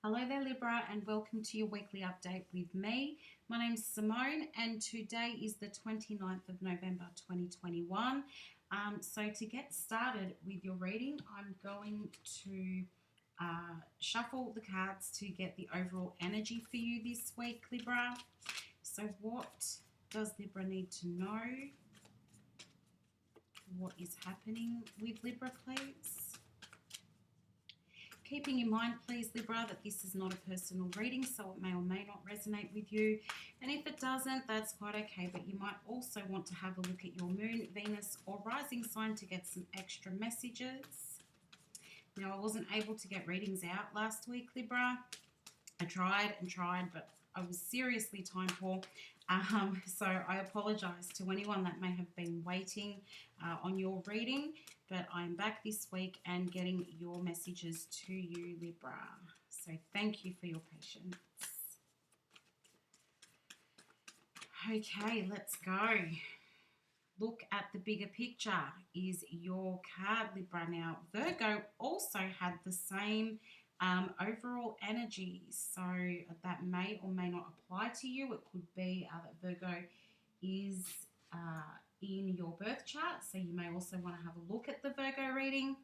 Hello there, Libra, and welcome to your weekly update with me. My name's Simone, and today is the 29th of November 2021. So, to get started with your reading, I'm going to shuffle the cards to get the overall energy for you this week, Libra. So, what does Libra need to know? What is happening with Libra, please? Keeping in mind, please, Libra, that this is not a personal reading, so it may or may not resonate with you. And if it doesn't, that's quite okay. But you might also want to have a look at your moon, Venus, or rising sign to get some extra messages. Now, I wasn't able to get readings out last week, Libra. I tried and tried, but I was seriously time poor. So I apologise to anyone that may have been waiting on your reading, but I'm back this week and getting your messages to you, Libra. So thank you for your patience. Okay, let's go. Look at the bigger picture is your card, Libra. Now, Virgo also had the same overall energy, so that may or may not apply to you. It could be that Virgo is in your birth chart, so you may also want to have a look at the Virgo reading.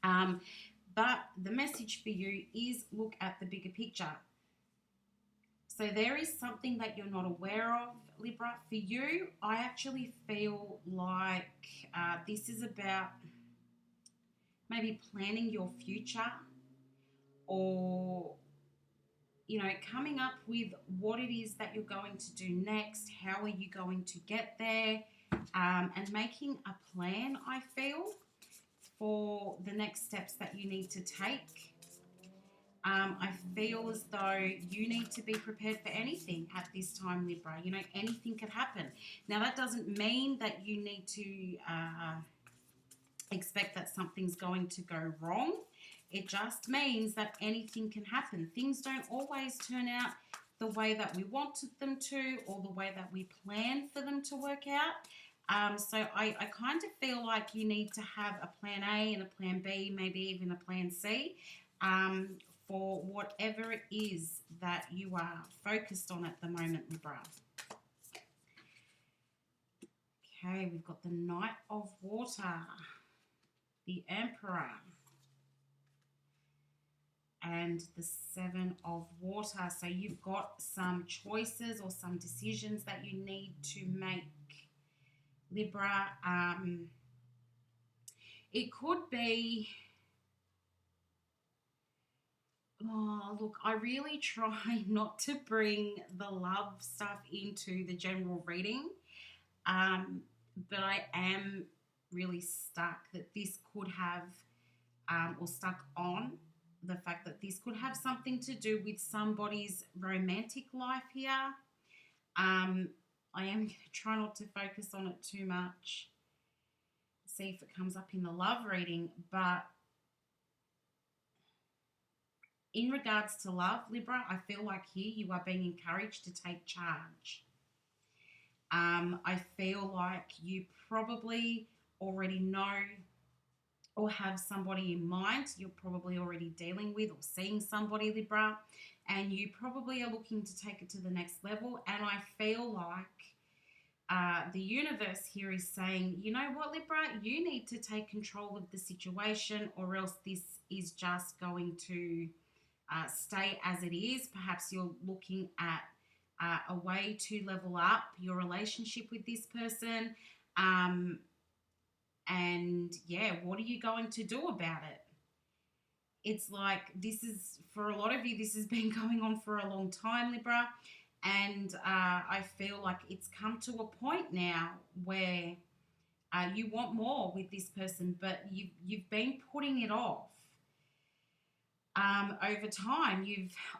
But the message for you is look at the bigger picture. So there is something that you're not aware of, Libra. For you, I actually feel like this is about maybe planning your future, or coming up with what it is that you're going to do next. How are you going to get there? And making a plan, I feel, for the next steps that you need to take. I feel as though you need to be prepared for anything at this time, Libra. Anything could happen. Now, that doesn't mean that you need to expect that something's going to go wrong. It just means that anything can happen. Things don't always turn out the way that we wanted them to, or the way that we planned for them to work out. So I kind of feel like you need to have a plan A and a plan B, maybe even a plan C, for whatever it is that you are focused on at the moment, Libra. Okay, we've got the Knight of Water, the Emperor, and the Seven of Water. So you've got some choices or some decisions that you need to make, Libra. It could be, look, I really try not to bring the love stuff into the general reading, but I am really stuck that this could have, or stuck on the fact that this could have something to do with somebody's romantic life here. I am going to try not to focus on it too much, see if it comes up in the love reading. But in regards to love, Libra, I feel like here you are being encouraged to take charge. I feel like you probably already know or have somebody in mind you're probably already dealing with, or seeing somebody, Libra, and you probably are looking to take it to the next level. And I feel like the universe here is saying, you know what, Libra, you need to take control of the situation, or else this is just going to stay as it is. Perhaps you're looking at a way to level up your relationship with this person. And yeah, what are you going to do about it? It's like, this is, for a lot of you, this has been going on for a long time, Libra. And I feel like it's come to a point now where you want more with this person, but you've been putting it off. Over time,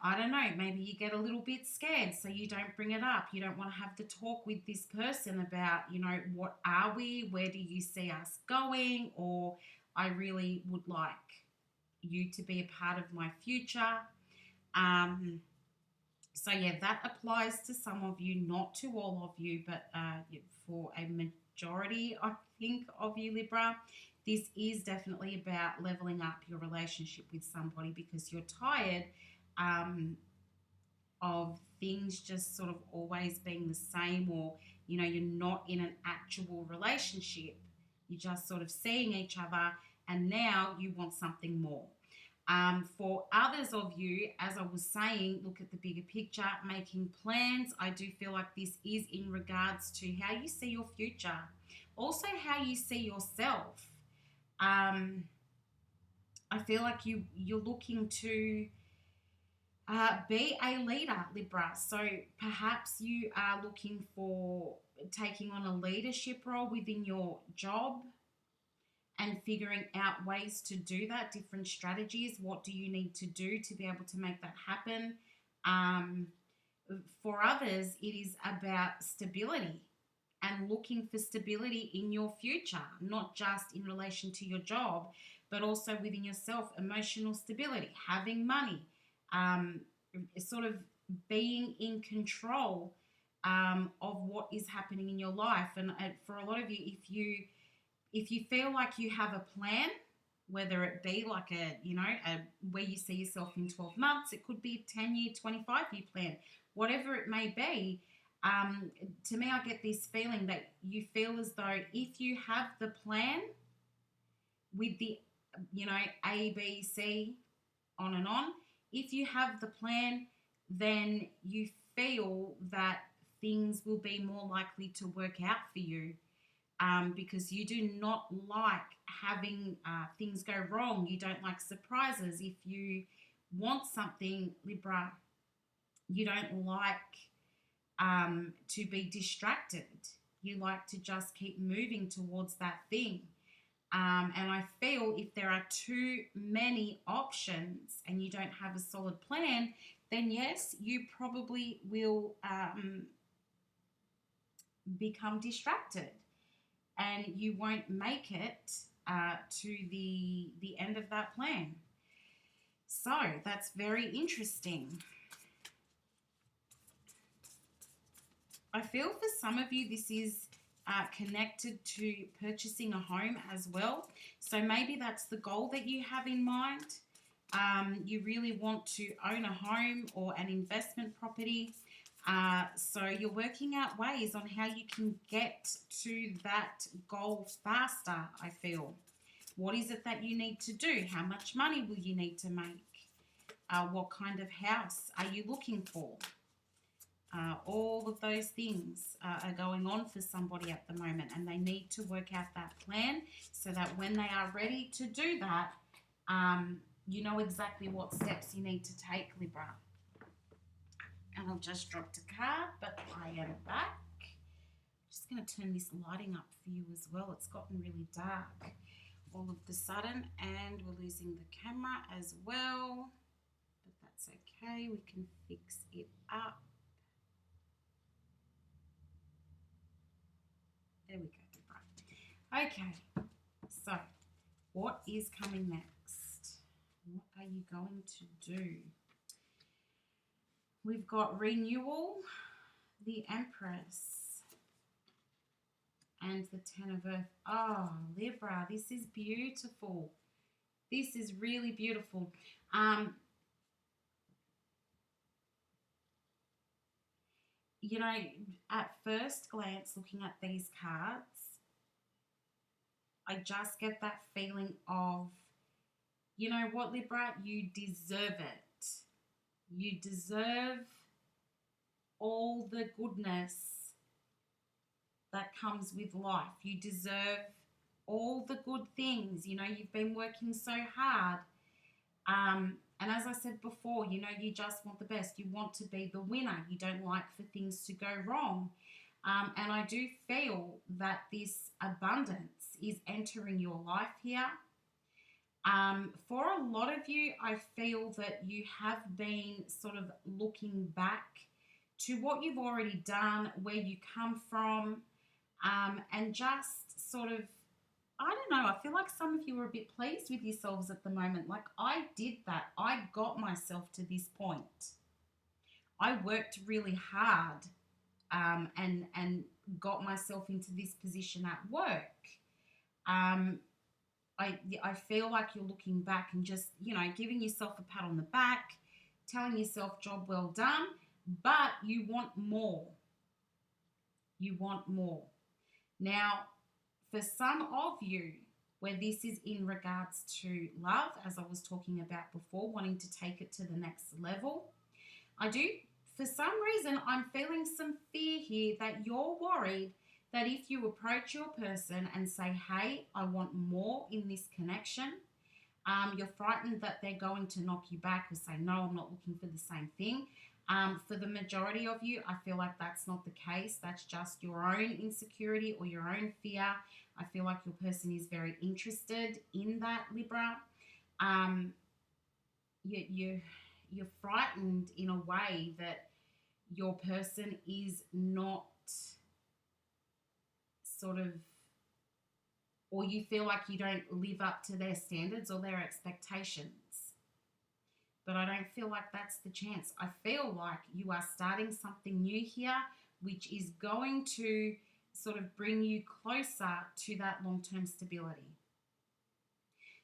I don't know, maybe you get a little bit scared, so you don't bring it up. You don't want to have the talk with this person about, what are we? Where do you see us going? Or I really would like you to be a part of my future. So yeah, that applies to some of you, not to all of you, but for a majority, I think, of you, Libra. This is definitely about leveling up your relationship with somebody, because you're tired um, of things just sort of always being the same, or you're not in an actual relationship. You're just sort of seeing each other, and now you want something more. For others of you, as I was saying, look at the bigger picture, making plans. I do feel like this is in regards to how you see your future, also how you see yourself. I feel like you're looking to be a leader, Libra. So perhaps you are looking for taking on a leadership role within your job and figuring out ways to do that, different strategies. What do you need to do to be able to make that happen? Um, for others, it is about stability and looking for stability in your future, not just in relation to your job, but also within yourself, emotional stability, having money, um, sort of being in control of what is happening in your life. And for a lot of you, if you feel like you have a plan, whether it be like a where you see yourself in 12 months, it could be a 10-year, 25-year plan, whatever it may be. To me, I get this feeling that you feel as though if you have the plan with the, A, B, C, on and on, if you have the plan, then you feel that things will be more likely to work out for you. Because you do not like having things go wrong. You don't like surprises. If you want something, Libra, you don't like to be distracted. You like to just keep moving towards that thing. And I feel if there are too many options and you don't have a solid plan, then yes, you probably will become distracted, and you won't make it to the end of that plan. So that's very interesting. I feel for some of you this is connected to purchasing a home as well. So maybe that's the goal that you have in mind. You really want to own a home or an investment property. So you're working out ways on how you can get to that goal faster, I feel. What is it that you need to do? How much money will you need to make? What kind of house are you looking for? All of those things are going on for somebody at the moment, and they need to work out that plan so that when they are ready to do that, you know exactly what steps you need to take, Libra. And I've just dropped a card, but I am back. Just going to turn this lighting up for you as well. It's gotten really dark all of the sudden, and we're losing the camera as well, but that's okay. We can fix it up. There we go. Right. Okay, so what is coming next? What are you going to do? We've got renewal, the Empress, and the Ten of Earth. Oh, Libra, this is beautiful. This is really beautiful. You know, at first glance, looking at these cards, I just get that feeling of, you know what, Libra, you deserve it. You deserve all the goodness that comes with life. You deserve all the good things. You know, you've been working so hard. And as I said before, you know, you just want the best. You want to be the winner. You don't like for things to go wrong. And I do feel that this abundance is entering your life here. For a lot of you, I feel that you have been sort of looking back to what you've already done, where you come from, and just sort of, I don't know, I feel like some of you are a bit pleased with yourselves at the moment. Like, I did that. I got myself to this point. I worked really hard and got myself into this position at work. I feel like you're looking back and just, you know, giving yourself a pat on the back, telling yourself, job well done, but you want more. You want more. Now, for some of you, where this is in regards to love, as I was talking about before, wanting to take it to the next level, for some reason, I'm feeling some fear here that you're worried that if you approach your person and say, hey, I want more in this connection, you're frightened that they're going to knock you back or say, no, I'm not looking for the same thing. For the majority of you, I feel like that's not the case. That's just your own insecurity or your own fear. I feel like your person is very interested in that, Libra. You're frightened in a way that your person is not sort of, or you feel like you don't live up to their standards or their expectations. But I don't feel like that's the chance. I feel like you are starting something new here, which is going to sort of bring you closer to that long-term stability.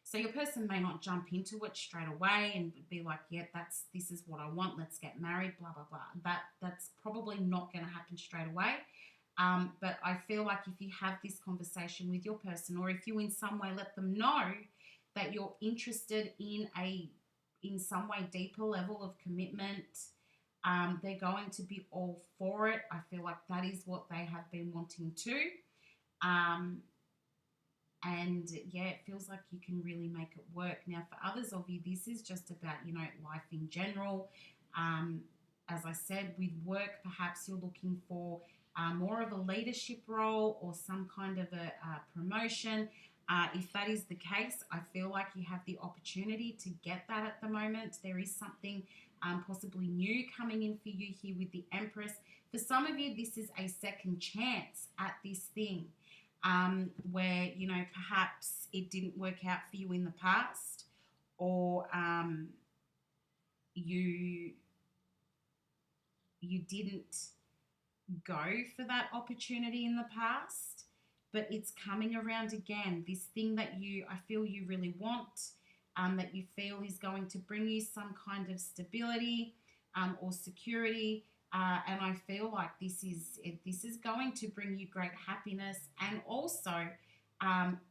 So your person may not jump into it straight away and be like, yeah, this is what I want, let's get married, blah, blah, blah. That's probably not going to happen straight away. But I feel like if you have this conversation with your person, or if you in some way let them know that you're interested in some way deeper level of commitment, they're going to be all for it. I feel like that is what they have been wanting to. And yeah, it feels like you can really make it work. Now, for others of you, this is just about, life in general. As I said, with work, perhaps you're looking for more of a leadership role or some kind of a promotion. If that is the case, I feel like you have the opportunity to get that at the moment. There is something possibly new coming in for you here with the Empress. For some of you, this is a second chance at this thing where, perhaps it didn't work out for you in the past, or you didn't go for that opportunity in the past, but it's coming around again. This thing that I feel you really want, that you feel is going to bring you some kind of stability or security, and I feel like this is going to bring you great happiness and also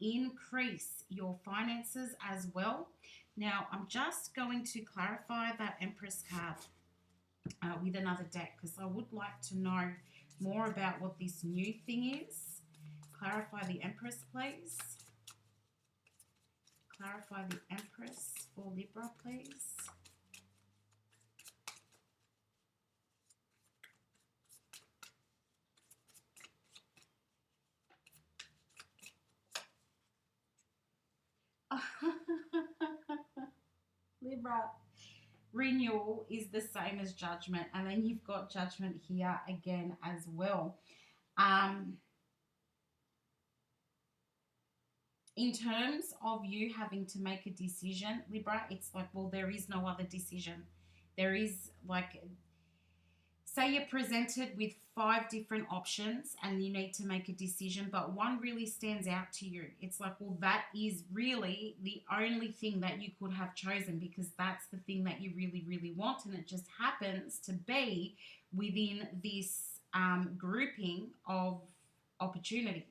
increase your finances as well. Now, I'm just going to clarify that Empress card with another deck, because I would like to know more about what this new thing is. Clarify the Empress, please. Clarify the Empress for Libra, please. Libra, renewal is the same as judgment, and then you've got judgment here again as well. In terms of you having to make a decision, Libra, it's like, well, there is no other decision. There is, like, say you're presented with 5 different options and you need to make a decision, but one really stands out to you. It's like, well, that is really the only thing that you could have chosen, because that's the thing that you really, really want, and it just happens to be within this grouping of opportunities.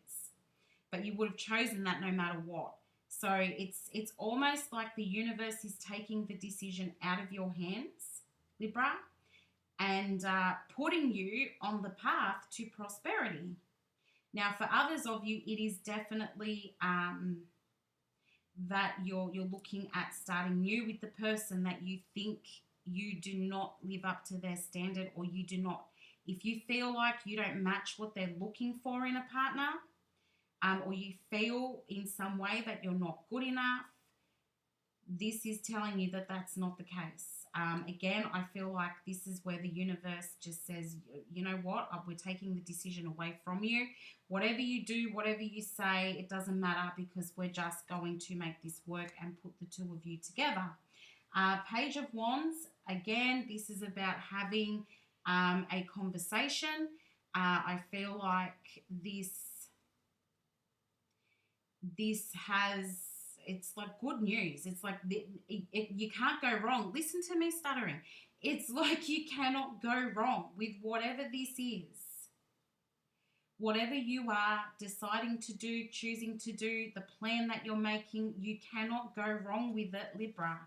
But you would have chosen that no matter what. So it's almost like the universe is taking the decision out of your hands, Libra, and putting you on the path to prosperity. Now, for others of you, it is definitely that you're looking at starting new with the person that you think you do not live up to their standard, or you do not. If you feel like you don't match what they're looking for in a partner, or you feel in some way that you're not good enough, this is telling you that that's not the case. Again, I feel like this is where the universe just says, you know what, we're taking the decision away from you. Whatever you do, whatever you say, it doesn't matter, because we're just going to make this work and put the two of you together. Page of Wands, again, this is about having a conversation. I feel like this it's like good news. It's like you can't go wrong. Listen to me stuttering. It's like you cannot go wrong with whatever this is. Whatever you are deciding to do, choosing to do, the plan that you're making, you cannot go wrong with it, Libra.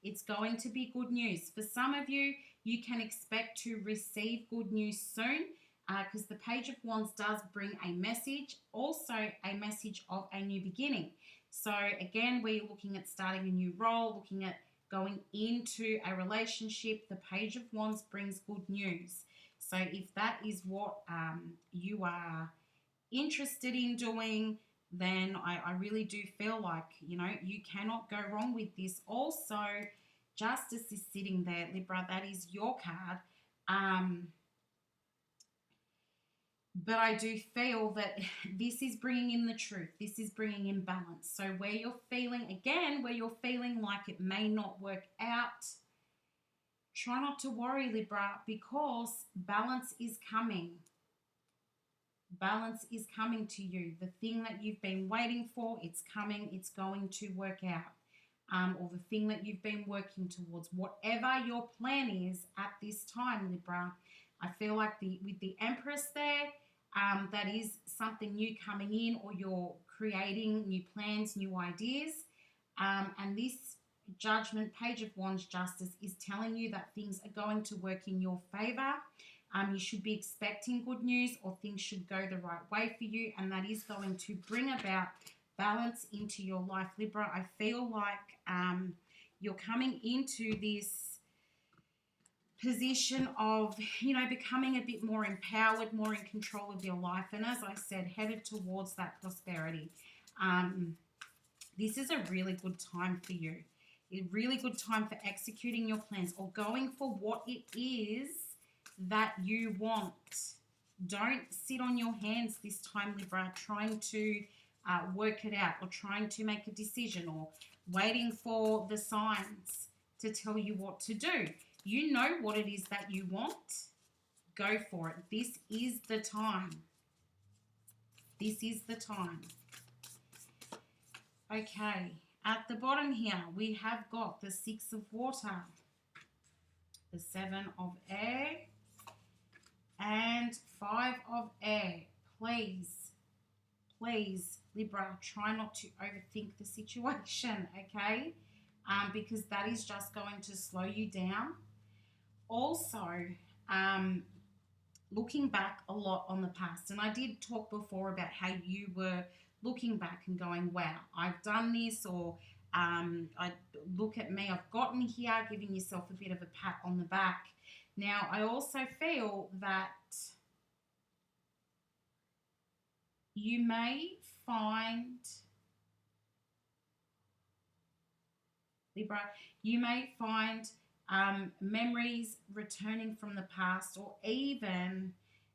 It's going to be good news. For some of you, you can expect to receive good news soon because the Page of Wands does bring a message, also a message of a new beginning. So again, where you're looking at starting a new role, looking at going into a relationship, the Page of Wands brings good news. So if that is what you are interested in doing, then I really do feel like, you cannot go wrong with this. Also, Justice is sitting there, Libra. That is your card. But I do feel that this is bringing in the truth. This is bringing in balance. So where you're feeling like it may not work out, try not to worry, Libra, because balance is coming. Balance is coming to you. The thing that you've been waiting for, it's coming. It's going to work out. Or the thing that you've been working towards. Whatever your plan is at this time, Libra, I feel like with the Empress there, that is something new coming in, or you're creating new plans, new ideas. And this Judgment, Page of Wands, Justice is telling you that things are going to work in your favor. You should be expecting good news, or things should go the right way for you, and that is going to bring about balance into your life, Libra. I feel like you're coming into this position of, becoming a bit more empowered, more in control of your life, and as I said, headed towards that prosperity. This is a really good time for you. A really good time for executing your plans or going for what it is that you want. Don't sit on your hands this time, Libra, trying to work it out, or trying to make a decision, or waiting for the signs to tell you what to do. You know what it is that you want. Go for it. This is the time. This is the time. Okay. At the bottom here, we have got the Six of Water, the Seven of Air, and Five of Air. Please, Libra, try not to overthink the situation, okay? Because that is just going to slow you down. Also, looking back a lot on the past, and I did talk before about how you were looking back and going, wow, I've done this, or I look at me, I've gotten here, giving yourself a bit of a pat on the back. Now, I also feel that you may find, Libra, memories returning from the past, or even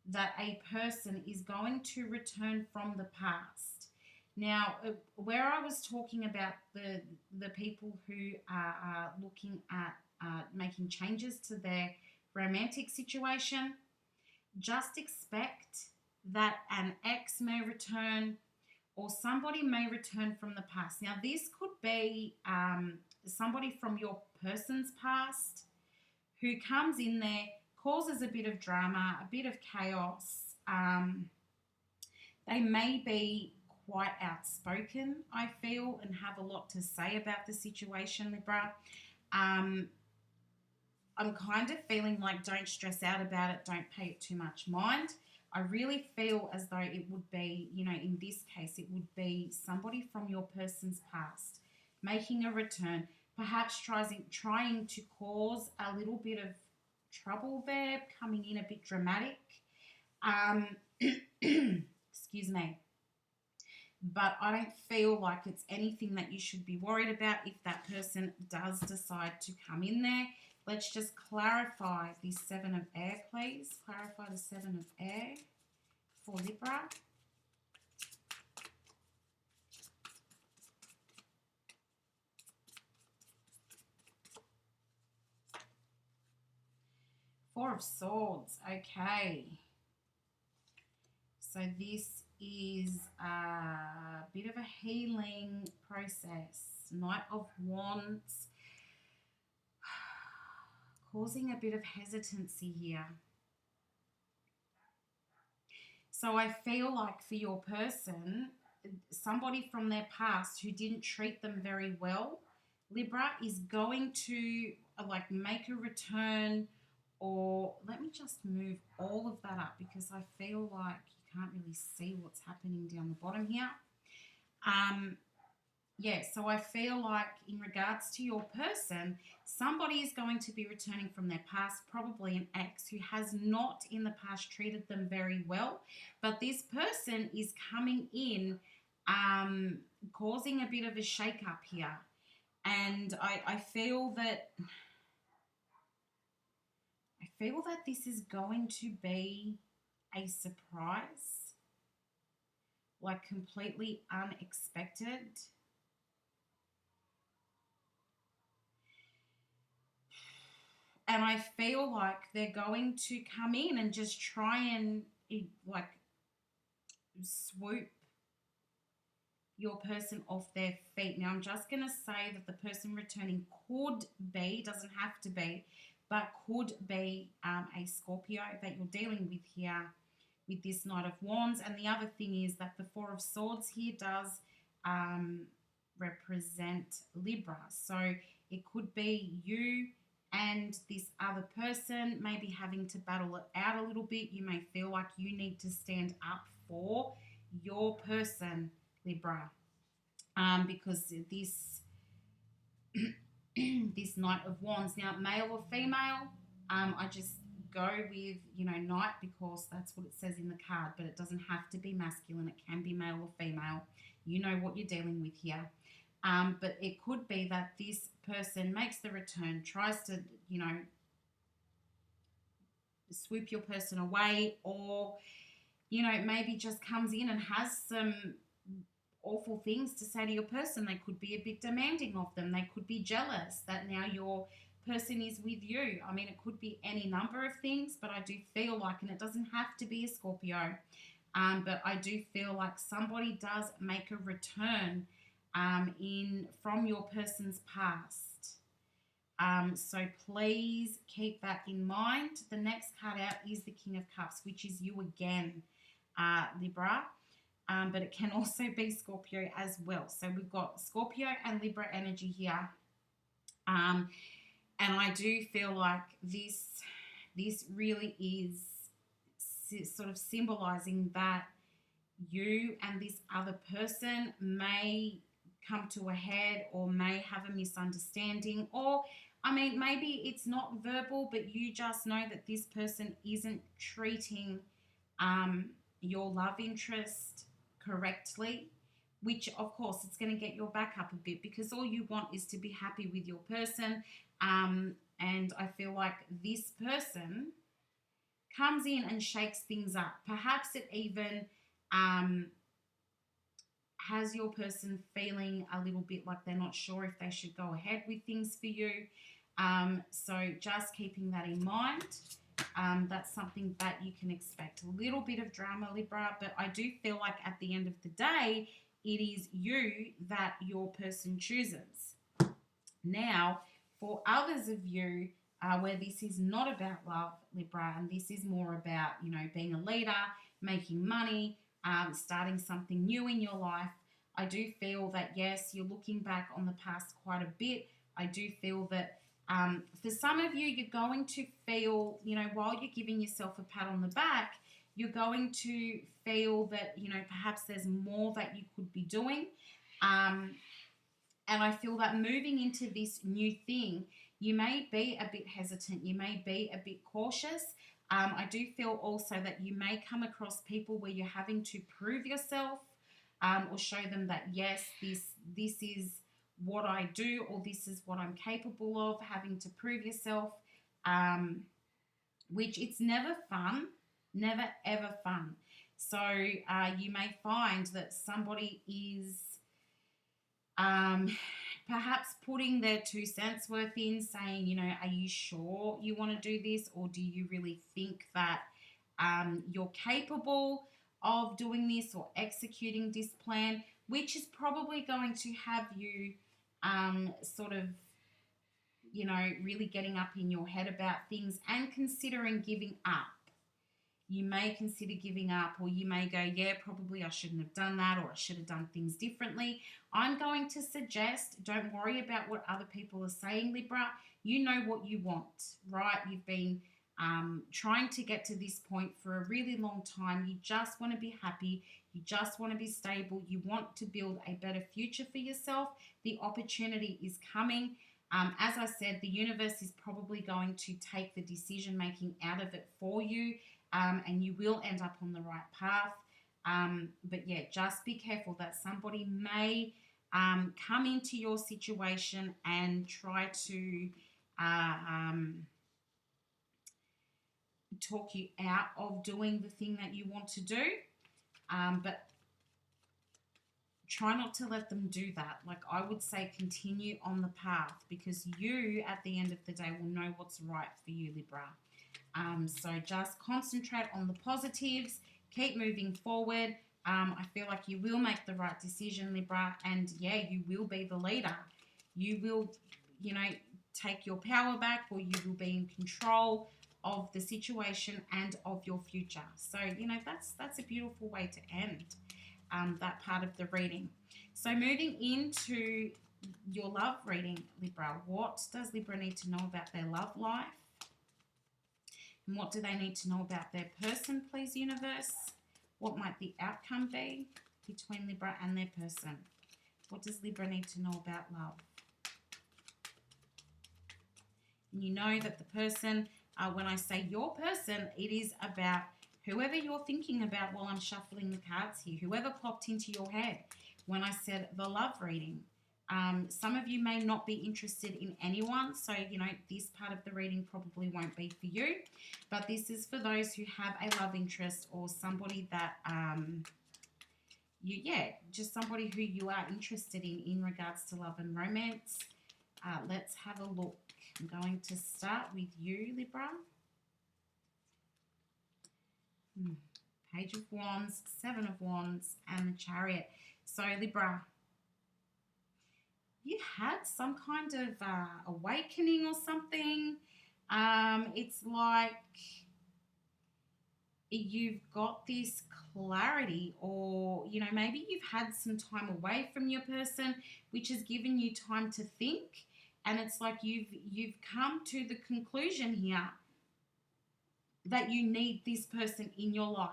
that a person is going to return from the past. Now, where I was talking about the people who are looking at making changes to their romantic situation, just expect that an ex may return, or somebody may return from the past. Now, this could be somebody from your person's past who comes in there, causes a bit of drama, a bit of chaos. They may be quite outspoken, I feel, and have a lot to say about the situation, Libra. I'm kind of feeling like, don't stress out about it, don't pay it too much mind. I really feel as though it would be, in this case, it would be somebody from your person's past making a return, perhaps trying to cause a little bit of trouble there, coming in a bit dramatic. Excuse me. But I don't feel like it's anything that you should be worried about if that person does decide to come in there. Let's just clarify the Seven of Air, please. Clarify the Seven of Air for Libra. Four of Swords. Okay. So this is a bit of a healing process. Knight of Wands. causing a bit of hesitancy here. So I feel like for your person, somebody from their past who didn't treat them very well, Libra, is going to like make a return. Or let me just move all of that up because I feel like you can't really see what's happening down the bottom here. Yeah, so I feel like in regards to your person, somebody is going to be returning from their past, probably an ex who has not in the past treated them very well. But this person is coming in, causing a bit of a shake-up here. And I feel that this is going to be a surprise, like completely unexpected. And I feel like they're going to come in and just try and like swoop your person off their feet. Now, I'm just going to say that the person returning could be, doesn't have to be, but could be a Scorpio that you're dealing with here with this Knight of Wands. And the other thing is that the Four of Swords here does represent Libra. So it could be you and this other person maybe having to battle it out a little bit. You may feel like you need to stand up for your person, Libra, because this this Knight of Wands, now male or female, I just go with, knight because that's what it says in the card, but it doesn't have to be masculine. It can be male or female. You know what you're dealing with here. But it could be that this person makes the return, tries to, swoop your person away, or, maybe just comes in and has some awful things to say to your person. They could be a bit demanding of them. They could be jealous that now your person is with you. I mean, it could be any number of things, but I do feel like, and it doesn't have to be a Scorpio, but I do feel like somebody does make a return from your person's past. So please keep that in mind. The next card out is the King of Cups, which is you again, Libra. But it can also be Scorpio as well. So we've got Scorpio and Libra energy here. And I do feel like this really is sort of symbolizing that you and this other person may come to a head, or may have a misunderstanding, or maybe it's not verbal, but you just know that this person isn't treating your love interest correctly, which of course it's going to get your back up a bit, because all you want is to be happy with your person. And I feel like this person comes in and shakes things up. Perhaps it even has your person feeling a little bit like they're not sure if they should go ahead with things for you. So just keeping that in mind. That's something that you can expect. A little bit of drama, Libra, but I do feel like at the end of the day, it is you that your person chooses. Now, for others of you, where this is not about love, Libra, and this is more about, being a leader, making money, starting something new in your life, I do feel that, yes, you're looking back on the past quite a bit. I do feel that for some of you, you're going to feel, while you're giving yourself a pat on the back, you're going to feel that, perhaps there's more that you could be doing. And I feel that moving into this new thing, you may be a bit hesitant. You may be a bit cautious. I do feel also that you may come across people where you're having to prove yourself, or show them that, yes, this is what I do, or this is what I'm capable of, having to prove yourself, which it's never fun, never ever fun. So you may find that somebody is perhaps putting their 2 cents worth in, saying, are you sure you want to do this, or do you really think that you're capable of doing this or executing this plan, which is probably going to have you sort of you know, really getting up in your head about things and considering giving up. You may consider giving up, or you may go, yeah, probably I shouldn't have done that, or I should have done things differently. I'm going to suggest don't worry about what other people are saying, Libra. You know what you want, right? You've been trying to get to this point for a really long time. You just want to be happy. You just want to be stable. You want to build a better future for yourself. The opportunity is coming. As I said, the universe is probably going to take the decision making out of it for you, and you will end up on the right path. But yeah, just be careful that somebody may come into your situation and try to talk you out of doing the thing that you want to do. But try not to let them do that. Like, I would say continue on the path, because you at the end of the day will know what's right for you, Libra. So just concentrate on the positives, keep moving forward. I feel like you will make the right decision, Libra, and yeah, you will be the leader. You will, you know, take your power back, or you will be in control of the situation and of your future. So, you know, that's a beautiful way to end that part of the reading. So moving into your love reading, Libra, what does Libra need to know about their love life? And what do they need to know about their person, please, universe? What might the outcome be between Libra and their person? What does Libra need to know about love? And you know that the person, when I say your person, it is about whoever you're thinking about while I'm shuffling the cards here, whoever popped into your head when I said the love reading. Some of you may not be interested in anyone, so, you know, this part of the reading probably won't be for you. But this is for those who have a love interest, or somebody that, just somebody who you are interested in regards to love and romance. Let's have a look. I'm going to start with you, Libra. Page of Wands, Seven of Wands, and the Chariot. So, Libra, you had some kind of awakening or something. It's like you've got this clarity, or, you know, maybe you've had some time away from your person, which has given you time to think. And it's like you've come to the conclusion here that you need this person in your life.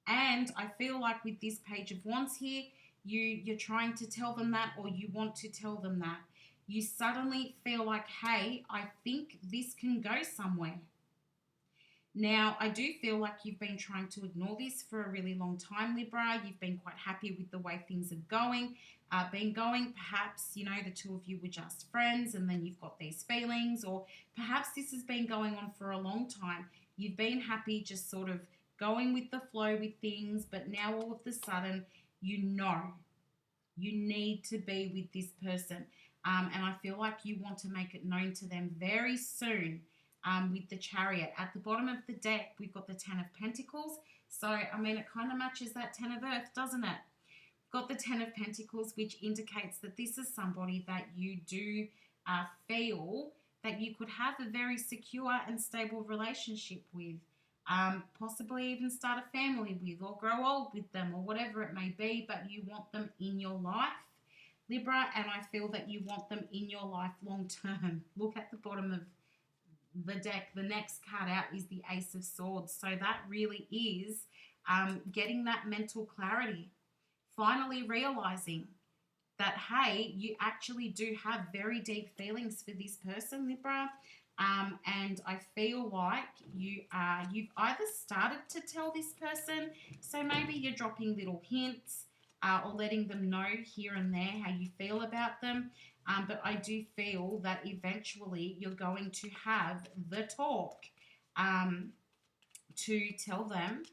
And I feel like with this Page of Wands here, you're trying to tell them that, or you want to tell them that. You suddenly feel like, hey, I think this can go somewhere. Now, I do feel like you've been trying to ignore this for a really long time, Libra. You've been quite happy with the way things are going. Perhaps, you know, the two of you were just friends, and then you've got these feelings, or perhaps this has been going on for a long time. You've been happy just sort of going with the flow with things, but now all of a sudden, you know you need to be with this person. And I feel like you want to make it known to them very soon. With the Chariot. At the bottom of the deck, we've got the Ten of Pentacles. So, I mean, it kind of matches that Ten of Earth, doesn't it? We've got the Ten of Pentacles, which indicates that this is somebody that you do feel that you could have a very secure and stable relationship with. Possibly even start a family with, or grow old with them, or whatever it may be, but you want them in your life, Libra, and I feel that you want them in your life long term. Look at the bottom of the deck. The next card out is the Ace of Swords. So that really is getting that mental clarity, finally realizing that, hey, you actually do have very deep feelings for this person, Libra. And I feel like you've either started to tell this person, so maybe you're dropping little hints or letting them know here and there how you feel about them. But I do feel that eventually you're going to have the talk to tell them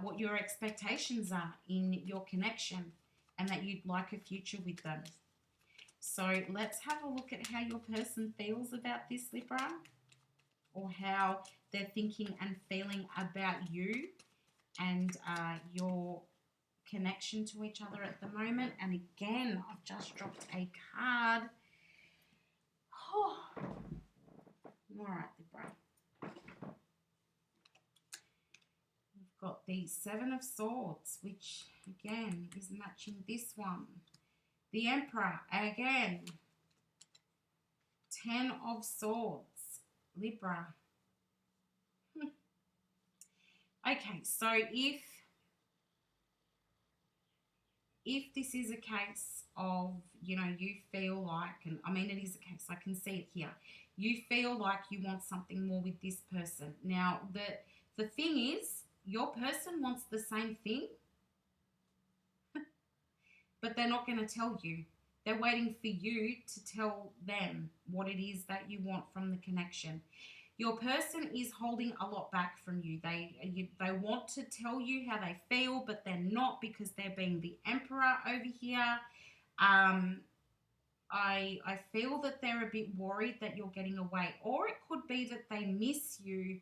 what your expectations are in your connection, and that you'd like a future with them. So let's have a look at how your person feels about this, Libra, or how they're thinking and feeling about you and your connection to each other at the moment. And again, I've just dropped a card. Oh, All right, Libra. We've got the Seven of Swords, which again is matching this one. The Emperor, again. 10 of Swords, Libra. Okay, so if this is a case of, you know, you feel like, and I mean it is a case, I can see it here, you feel like you want something more with this person. Now, the thing is, your person wants the same thing, but they're not going to tell you. They're waiting for you to tell them what it is that you want from the connection. Your person is holding a lot back from you. They want to tell you how they feel, but they're not, because they're being the Emperor over here. I feel that they're a bit worried that you're getting away, or it could be that they miss you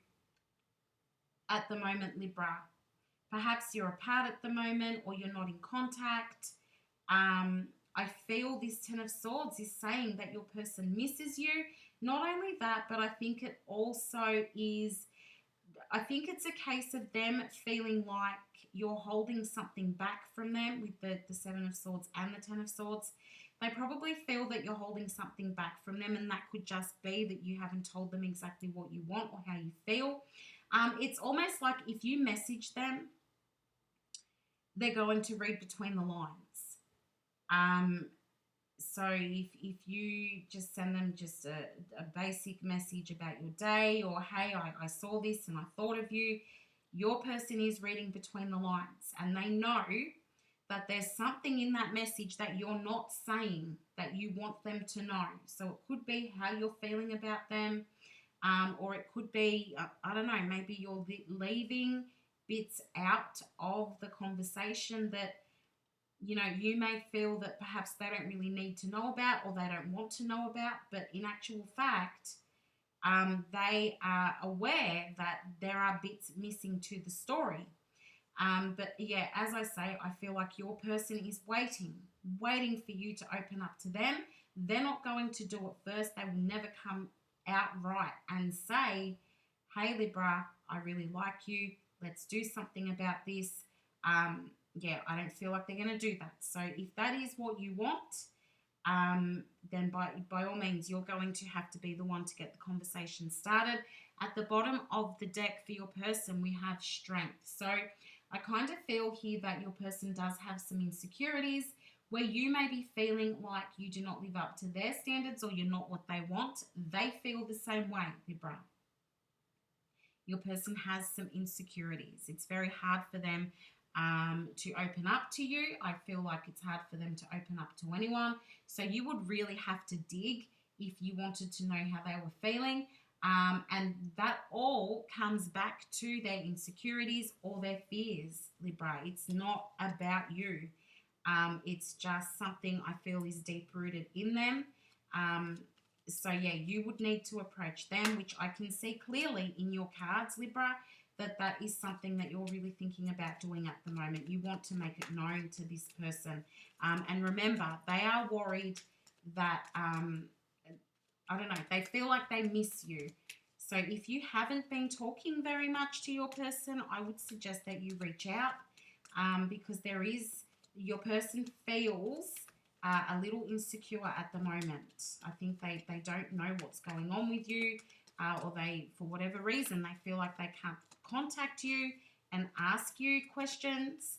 at the moment, Libra. Perhaps you're apart at the moment, or you're not in contact. I feel this Ten of Swords is saying that your person misses you. Not only that, but I think it also is, I think it's a case of them feeling like you're holding something back from them with the Seven of Swords and the Ten of Swords. They probably feel that you're holding something back from them, and that could just be that you haven't told them exactly what you want or how you feel. It's almost like if you message them, they're going to read between the lines. So if you just send them just a basic message about your day, or hey, I saw this and I thought of you, your person is reading between the lines, and they know that there's something in that message that you're not saying that you want them to know. So it could be how you're feeling about them, or it could be, I don't know, maybe you're leaving bits out of the conversation that, you know, you may feel that perhaps they don't really need to know about, or they don't want to know about, but in actual fact, they are aware that there are bits missing to the story. But yeah, as I say, I feel like your person is waiting for you to open up to them. They're not going to do it first. They will never come outright and say, hey, Libra, I really like you. Let's do something about this. Yeah, I don't feel like they're going to do that. So if that is what you want, then by all means, you're going to have to be the one to get the conversation started. At the bottom of the deck for your person, we have strength. So I kind of feel here that your person does have some insecurities where you may be feeling like you do not live up to their standards, or you're not what they want. They feel the same way, Libra. Your person has some insecurities. It's very hard for them to open up to you. I feel like it's hard for them to open up to anyone. So you would really have to dig if you wanted to know how they were feeling. And that all comes back to their insecurities or their fears, Libra. It's not about you. It's just something I feel is deep-rooted in them. So yeah, you would need to approach them, which I can see clearly in your cards, Libra, that is something that you're really thinking about doing at the moment. You want to make it known to this person. And remember, they are worried that, I don't know, they feel like they miss you. So if you haven't been talking very much to your person, I would suggest that you reach out, because your person feels a little insecure at the moment. I think they don't know what's going on with you, or they, for whatever reason, they feel like they can't contact you and ask you questions.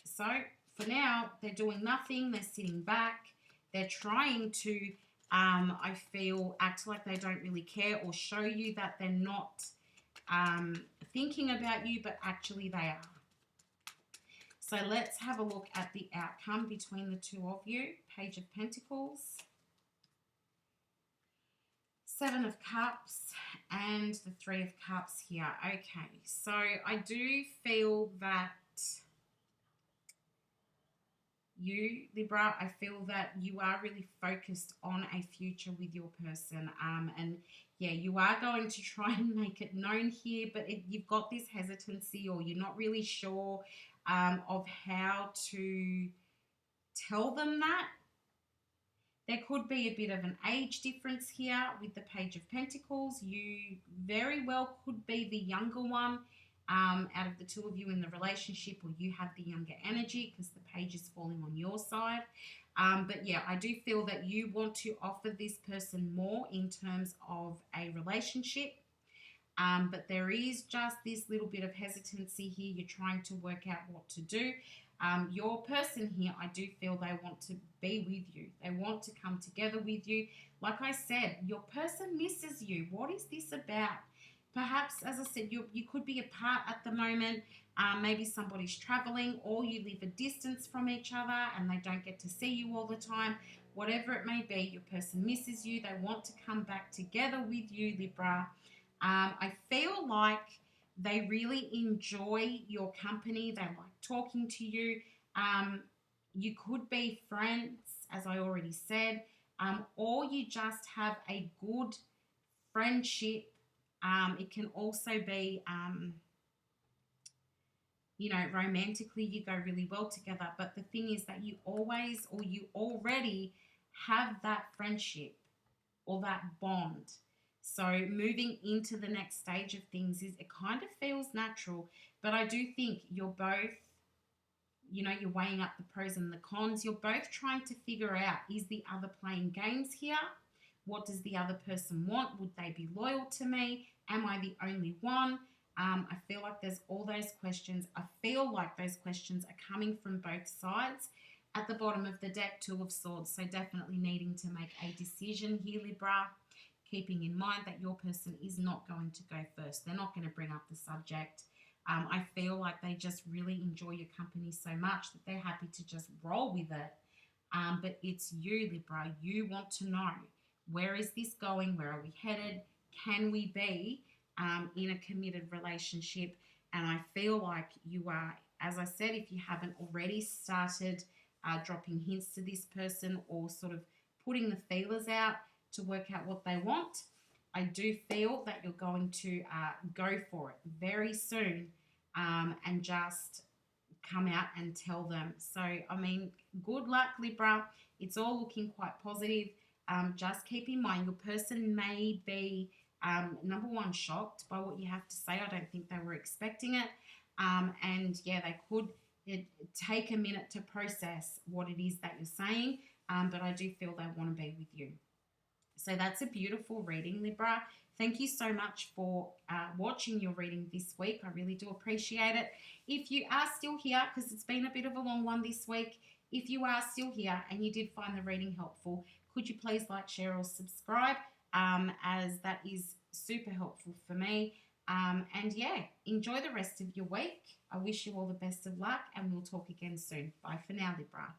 So for now, they're doing nothing. They're sitting back. They're trying to, I feel, act like they don't really care, or show you that they're not thinking about you, but actually they are. So let's have a look at the outcome between the two of you. Page of Pentacles, Seven of Cups, and the Three of Cups here. Okay, so I do feel that you, Libra, I feel that you are really focused on a future with your person. And yeah, you are going to try and make it known here, but you've got this hesitancy, or you're not really sure of how to tell them that. There could be a bit of an age difference here with the Page of Pentacles. You very well could be the younger one out of the two of you in the relationship, or you have the younger energy because the page is falling on your side. But yeah, I do feel that you want to offer this person more in terms of a relationship. But there is just this little bit of hesitancy here. You're trying to work out what to do. Your person here, I do feel they want to be with you. They want to come together with you. Like I said, your person misses you. What is this about? Perhaps, as I said, you could be apart at the moment. Maybe somebody's traveling, or you live a distance from each other and they don't get to see you all the time. Whatever it may be, your person misses you. They want to come back together with you, Libra. I feel like they really enjoy your company. They like talking to you. You could be friends, as I already said, or you just have a good friendship. It can also be, romantically, you go really well together. But the thing is that you always, or you already have that friendship or that bond. So moving into the next stage of things it kind of feels natural, but I do think you're both, you're weighing up the pros and the cons. You're both trying to figure out, is the other playing games here? What does the other person want? Would they be loyal to me? Am I the only one? I feel like there's all those questions. I feel like those questions are coming from both sides. At the bottom of the deck, Two of Swords, so definitely needing to make a decision here, Libra, keeping in mind that your person is not going to go first. They're not going to bring up the subject. I feel like they just really enjoy your company so much that they're happy to just roll with it. But it's you, Libra. You want to know, where is this going? Where are we headed? Can we be in a committed relationship? And I feel like you are, as I said, if you haven't already started dropping hints to this person or sort of putting the feelers out to work out what they want, I do feel that you're going to go for it very soon and just come out and tell them. So, I mean, good luck, Libra. It's all looking quite positive. Just keep in mind, your person may be, number one, shocked by what you have to say. I don't think they were expecting it. And yeah, they could take a minute to process what it is that you're saying. But I do feel they want to be with you. So that's a beautiful reading, Libra. Thank you so much for watching your reading this week. I really do appreciate it. If you are still here, because it's been a bit of a long one this week, if you are still here and you did find the reading helpful, could you please like, share, or subscribe, as that is super helpful for me. And yeah, enjoy the rest of your week. I wish you all the best of luck, and we'll talk again soon. Bye for now, Libra.